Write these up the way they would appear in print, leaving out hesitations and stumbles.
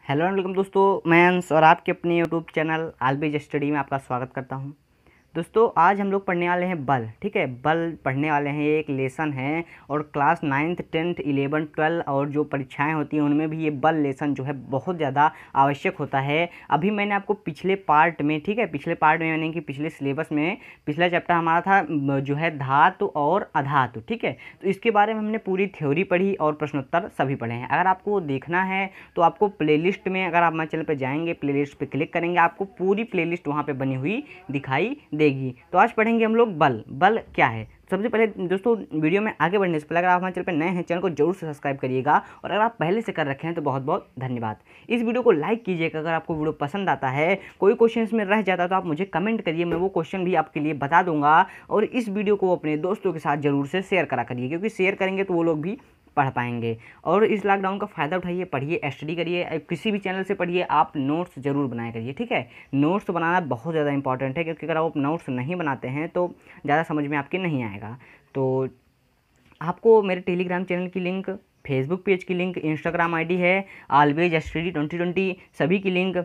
Hello and welcome दोस्तों, मैं अंश और आपके अपने यूट्यूब चैनल ऑलवेज स्टडी में आपका स्वागत करता हूं। दोस्तों आज हम लोग पढ़ने वाले हैं बल। ठीक है, बल पढ़ने वाले हैं। ये एक लेसन है और क्लास 9th 10th 11 12 और जो परीक्षाएं होती हैं उनमें भी ये बल लेसन जो है बहुत ज़्यादा आवश्यक होता है। अभी मैंने आपको पिछले पार्ट में, ठीक है, पिछले पार्ट में यानी कि पिछले सिलेबस में पिछला चैप्टर हमारा था जो है धातु और अधातु। ठीक है, तो इसके बारे में हमने पूरी थ्योरी पढ़ी और प्रश्नोत्तर सभी पढ़े हैं। अगर आपको देखना है तो आपको प्लेलिस्ट में, अगर आप हमारे चैनल पर जाएंगे, प्लेलिस्ट पे क्लिक करेंगे, आपको पूरी प्लेलिस्ट वहाँ पे बनी हुई दिखाई देगी। तो आज पढ़ेंगे हम लोग बल। बल क्या है? सबसे पहले दोस्तों वीडियो में आगे बढ़ने से पहले अगर आप हमारे चैनल पर नए हैं, चैनल को जरूर से सब्सक्राइब करिएगा और अगर आप पहले से कर रखे हैं तो बहुत बहुत धन्यवाद। इस वीडियो को लाइक कीजिएगा अगर आपको वीडियो पसंद आता है। कोई क्वेश्चन इसमें रह जाता है तो आप मुझे कमेंट करिए, मैं वो क्वेश्चन भी आपके लिए बता दूंगा। और इस वीडियो को अपने दोस्तों के साथ जरूर से शेयर करा करिए, क्योंकि शेयर करेंगे तो वो लोग भी पढ़ पाएंगे। और इस लॉकडाउन का फ़ायदा उठाइए, पढ़िए, स्टडी करिए, किसी भी चैनल से पढ़िए, आप नोट्स ज़रूर बनाया करिए। ठीक है, नोट्स बनाना बहुत ज़्यादा इंपॉर्टेंट है, क्योंकि अगर आप नोट्स नहीं बनाते हैं तो ज़्यादा समझ में आपके नहीं आएगा। तो आपको मेरे टेलीग्राम चैनल की लिंक, फेसबुक पेज की लिंक, इंस्टाग्राम आईडी है ऑलवेज स्टडी 2020, सभी की लिंक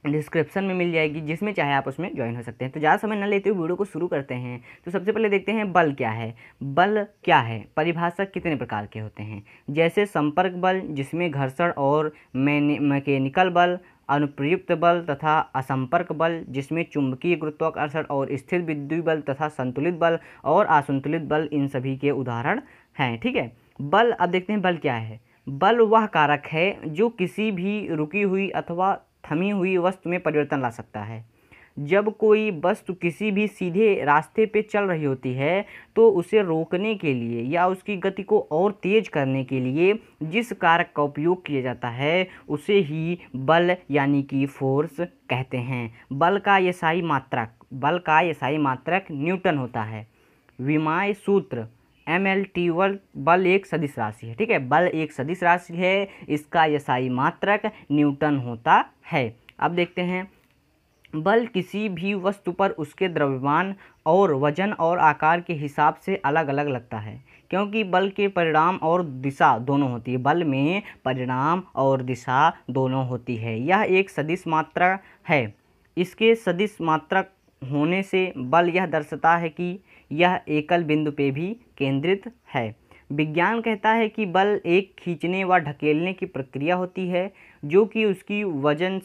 डिस्क्रिप्शन में मिल जाएगी, जिसमें चाहे आप उसमें ज्वाइन हो सकते हैं। तो ज़्यादा समय न लेते हुए वीडियो को शुरू करते हैं। तो सबसे पहले देखते हैं बल क्या है। बल क्या है, परिभाषा कितने प्रकार के होते हैं? जैसे संपर्क बल, जिसमें घर्षण और मैकेनिकल बल, अनुप्रयुक्त बल तथा असंपर्क बल, जिसमें चुंबकीय गुरुत्वाकर्षण और स्थिर विद्युत बल तथा संतुलित बल और असंतुलित बल, इन सभी के उदाहरण हैं। ठीक है, बल। अब देखते हैं बल क्या है। बल वह कारक है जो किसी भी रुकी हुई अथवा थमी हुई वस्तु में परिवर्तन ला सकता है। जब कोई वस्तु किसी भी सीधे रास्ते पे चल रही होती है तो उसे रोकने के लिए या उसकी गति को और तेज करने के लिए जिस कारक का उपयोग किया जाता है उसे ही बल यानी कि फोर्स कहते हैं। बल का एसआई मात्रक न्यूटन होता है। विमाय सूत्र MLT1 बल एक सदिश राशि है। ठीक है, बल एक सदिश राशि है, इसका एसआई मात्रक न्यूटन होता है। अब देखते हैं, बल किसी भी वस्तु पर उसके द्रव्यमान और वजन और आकार के हिसाब से अलग अलग लगता है, क्योंकि बल के परिणाम और दिशा दोनों होती है। बल में परिणाम और दिशा दोनों होती है। यह एक सदिश मात्रा है। इसके सदिश मात्रक होने से बल यह दर्शाता है कि यह एकल बिंदु पे भी केंद्रित है। विज्ञान कहता है कि बल एक खींचने व ढकेलने की प्रक्रिया होती है, जो कि उसकी वजन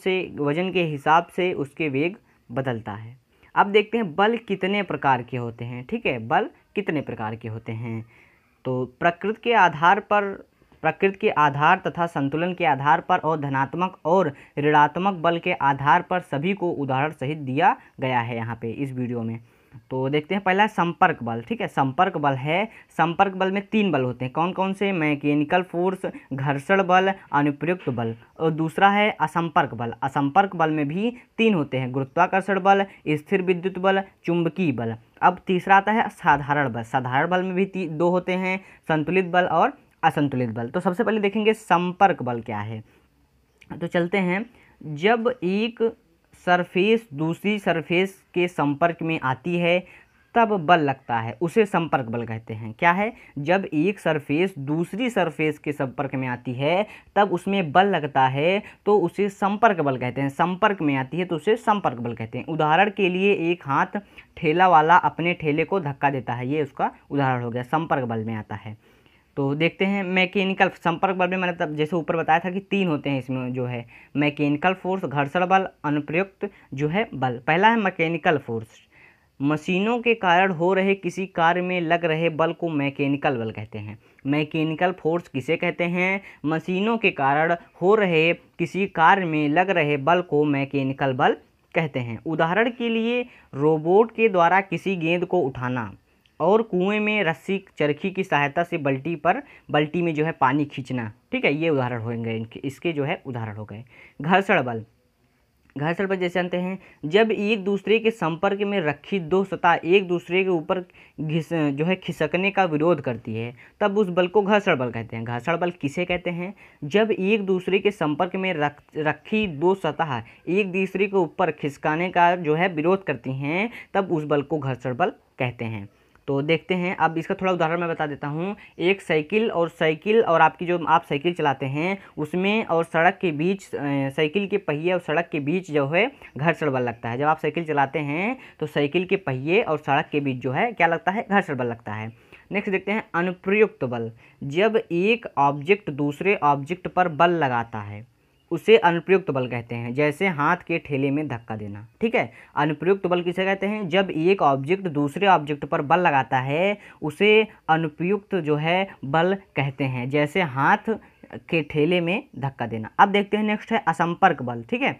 के हिसाब से उसके वेग बदलता है। अब देखते हैं बल कितने प्रकार के होते हैं। ठीक है, बल कितने प्रकार के होते हैं? तो प्रकृति के आधार तथा संतुलन के आधार पर और धनात्मक और ऋणात्मक बल के आधार पर सभी को उदाहरण सहित दिया गया है यहाँ पे इस वीडियो में। तो देखते हैं, पहला है संपर्क बल। ठीक है, संपर्क बल है। संपर्क बल में 3 बल होते हैं। कौन कौन से? मैकेनिकल फोर्स, घर्षण बल, अनुप्रयुक्त बल। और दूसरा है असंपर्क बल। असंपर्क बल में भी 3 होते हैं, गुरुत्वाकर्षण बल, स्थिर विद्युत बल, चुंबकीय बल। अब तीसरा आता है साधारण बल। साधारण बल में भी 2 होते हैं, संतुलित बल और असंतुलित बल। तो सबसे पहले देखेंगे संपर्क बल क्या है। तो चलते हैं, जब एक सरफेस दूसरी सरफेस के संपर्क में आती है तब बल लगता है, उसे संपर्क बल कहते हैं। क्या है? जब एक सरफेस दूसरी सरफेस के संपर्क में आती है तब उसमें बल लगता है तो उसे संपर्क बल कहते हैं। संपर्क में आती है तो उसे संपर्क बल कहते हैं। उदाहरण के लिए, एक हाथ ठेला वाला अपने ठेले को धक्का देता है, ये उसका उदाहरण हो गया, संपर्क बल में आता है। तो देखते हैं मैकेनिकल संपर्क बल में, मैंने तब जैसे ऊपर बताया था कि 3 होते हैं इसमें, जो है मैकेनिकल फोर्स, घर्षण बल, अनुप्रयुक्त जो है बल। पहला है मैकेनिकल फोर्स। मशीनों के कारण हो रहे किसी कार्य में लग रहे बल को मैकेनिकल बल कहते हैं। मैकेनिकल फोर्स किसे कहते हैं? मशीनों के कारण हो रहे किसी कार्य में लग रहे बल को मैकेनिकल बल कहते हैं। उदाहरण के लिए, रोबोट के द्वारा किसी गेंद को उठाना और कुएं में रस्सी चरखी की सहायता से बाल्टी में जो है पानी खींचना। ठीक है, ये उदाहरण होंगे, इसके जो है उदाहरण हो गए। घर्षण बल। घर्षण बल जैसे जानते हैं, जब एक दूसरे के संपर्क में रखी 2 सतह एक दूसरे के ऊपर खिसकने का विरोध करती है तब उस बल को घर्षण बल कहते हैं। घर्षण बल किसे कहते हैं? जब एक दूसरे के संपर्क में रखी 2 सतह एक दूसरे के ऊपर खिसकाने का जो है विरोध करती हैं तब उस बल को घर्षण बल कहते हैं। तो देखते हैं, अब इसका थोड़ा उदाहरण मैं बता देता हूँ। एक साइकिल और आपकी जो आप साइकिल चलाते हैं उसमें और सड़क के बीच, साइकिल के पहिए और सड़क के बीच जो है घर्षण बल लगता है। जब आप साइकिल चलाते हैं तो साइकिल के पहिए और सड़क के बीच जो है क्या लगता है, घर्षण बल लगता है। नेक्स्ट देखते हैं अनुप्रयुक्त बल। जब एक ऑब्जेक्ट दूसरे ऑब्जेक्ट पर बल लगाता है उसे अनुप्रयुक्त बल कहते हैं, जैसे हाथ के ठेले में धक्का देना। ठीक है, अनुप्रयुक्त बल किसे कहते हैं, जब एक ऑब्जेक्ट दूसरे ऑब्जेक्ट पर बल लगाता है उसे अनुप्रयुक्त जो है बल कहते हैं, जैसे हाथ के ठेले में धक्का देना। अब देखते हैं नेक्स्ट है असंपर्क बल। ठीक है,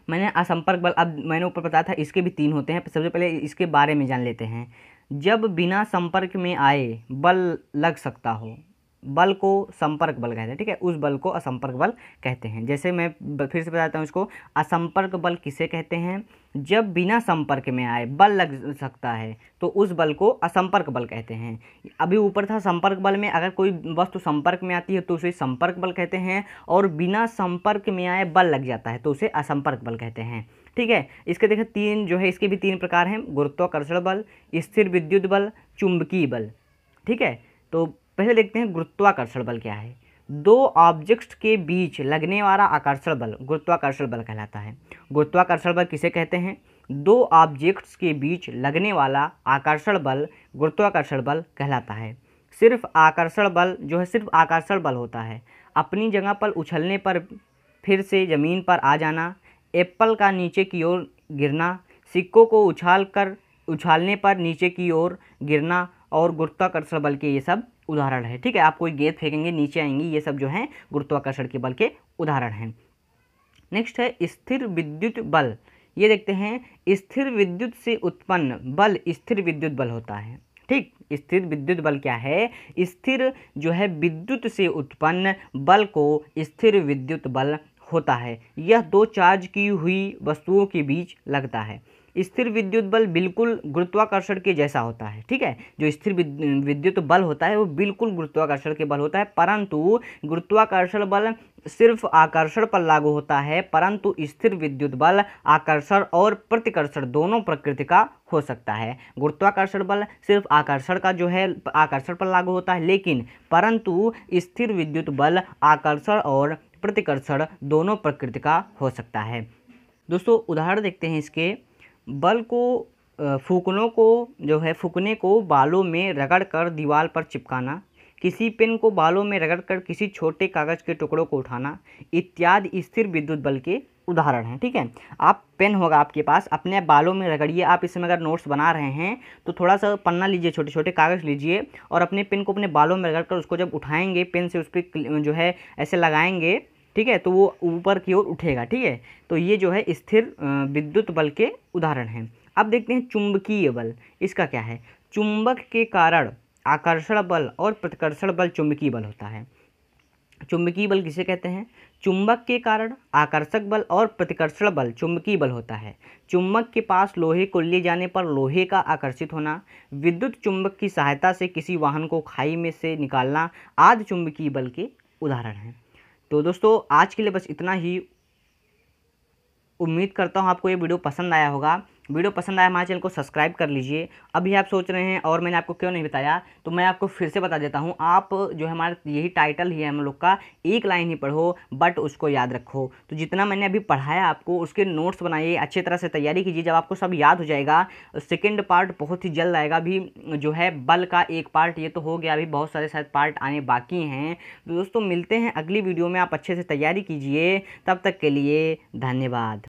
मैंने असंपर्क बल, अब मैंने ऊपर बताया था इसके भी 3 होते हैं, सबसे पहले इसके बारे में जान लेते हैं। जब बिना संपर्क में आए बल लग सकता हो, बल को संपर्क बल कहते हैं। ठीक है, उस बल को असंपर्क बल कहते हैं। जैसे मैं फिर से बताता हूँ इसको, असंपर्क बल किसे कहते हैं, जब बिना संपर्क में आए बल लग सकता है तो उस बल को असंपर्क बल कहते हैं। अभी ऊपर था संपर्क बल में अगर कोई वस्तु संपर्क में आती है तो उसे संपर्क बल कहते हैं, और बिना संपर्क में आए बल लग जाता है तो उसे असंपर्क बल कहते हैं। ठीक है, इसके देखिए 3 जो है, इसके भी 3 प्रकार हैं, गुरुत्वाकर्षण बल, स्थिर विद्युत बल, चुंबकीय बल। ठीक है, तो पहले देखते हैं गुरुत्वाकर्षण बल क्या है। 2 ऑब्जेक्ट्स के बीच लगने वाला आकर्षण बल गुरुत्वाकर्षण बल कहलाता है। गुरुत्वाकर्षण बल किसे कहते हैं, 2 ऑब्जेक्ट्स के बीच लगने वाला आकर्षण बल गुरुत्वाकर्षण बल कहलाता है। सिर्फ आकर्षण बल जो है सिर्फ आकर्षण बल होता है, अपनी जगह पर उछलने पर फिर से ज़मीन पर आ जाना, एप्पल का नीचे की ओर गिरना, सिक्कों को उछालने पर नीचे की ओर गिरना, और गुरुत्वाकर्षण बल के ये सब उदाहरण है। ठीक है, आप कोई गेंद फेंकेंगे नीचे आएंगी, ये सब जो हैं गुरुत्वाकर्षण के बल के उदाहरण हैं। नेक्स्ट है स्थिर विद्युत बल। ये देखते हैं, स्थिर विद्युत से उत्पन्न बल स्थिर विद्युत बल होता है। ठीक, स्थिर विद्युत बल क्या है, स्थिर जो है विद्युत से उत्पन्न बल को स्थिर विद्युत बल होता है। यह 2 चार्ज की हुई वस्तुओं के बीच लगता है। स्थिर विद्युत बल बिल्कुल गुरुत्वाकर्षण के जैसा होता है। ठीक है, जो स्थिर विद्युत बल होता है वो बिल्कुल गुरुत्वाकर्षण के बल होता है, परंतु गुरुत्वाकर्षण बल सिर्फ आकर्षण पर लागू होता है, परंतु स्थिर विद्युत बल आकर्षण और प्रतिकर्षण दोनों प्रकृति का हो सकता है। गुरुत्वाकर्षण बल सिर्फ आकर्षण का जो है आकर्षण पर लागू होता है, लेकिन परंतु स्थिर विद्युत बल आकर्षण और प्रतिकर्षण दोनों प्रकृति का हो सकता है। दोस्तों उदाहरण देखते हैं इसके। बल को फूकने को बालों में रगड़कर दीवार पर चिपकाना, किसी पेन को बालों में रगड़कर किसी छोटे कागज के टुकड़ों को उठाना इत्यादि स्थिर विद्युत बल के उदाहरण हैं। ठीक है, आप पेन होगा आपके पास, अपने बालों में रगड़िए। आप इसमें अगर नोट्स बना रहे हैं तो थोड़ा सा पन्ना लीजिए, छोटे छोटे कागज़ लीजिए, और अपने पेन को अपने बालों में रगड़कर उसको जब उठाएंगे पेन से उस पर जो है ऐसे लगाएंगे, ठीक है, तो वो ऊपर की ओर उठेगा। ठीक है, तो ये जो है स्थिर विद्युत बल के उदाहरण हैं। अब देखते हैं चुंबकीय बल। इसका क्या है, चुंबक के कारण आकर्षण बल और प्रतिकर्षण बल चुंबकीय बल होता है। चुंबकीय बल किसे कहते हैं, चुंबक के कारण आकर्षक बल और प्रतिकर्षण बल चुंबकीय बल होता है। चुंबक के पास लोहे को ले जाने पर लोहे का आकर्षित होना, विद्युत चुंबक की सहायता से किसी वाहन को खाई में से निकालना आदि चुंबकीय बल के उदाहरण हैं। तो दोस्तों आज के लिए बस इतना ही। उम्मीद करता हूँ आपको ये वीडियो पसंद आया होगा। वीडियो पसंद आया हमारे चैनल को सब्सक्राइब कर लीजिए। अभी आप सोच रहे हैं और मैंने आपको क्यों नहीं बताया, तो मैं आपको फिर से बता देता हूँ। आप जो है हमारा यही टाइटल ही है हम लोग का, एक लाइन ही पढ़ो बट उसको याद रखो। तो जितना मैंने अभी पढ़ाया आपको उसके नोट्स बनाइए, अच्छी तरह से तैयारी कीजिए। जब आपको सब याद हो जाएगा, सेकेंड पार्ट बहुत ही जल्द आएगा। अभी जो है बल का एक पार्ट ये तो हो गया, अभी बहुत सारे शायद पार्ट आने बाकी हैं। तो दोस्तों मिलते हैं अगली वीडियो में, आप अच्छे से तैयारी कीजिए। तब तक के लिए धन्यवाद।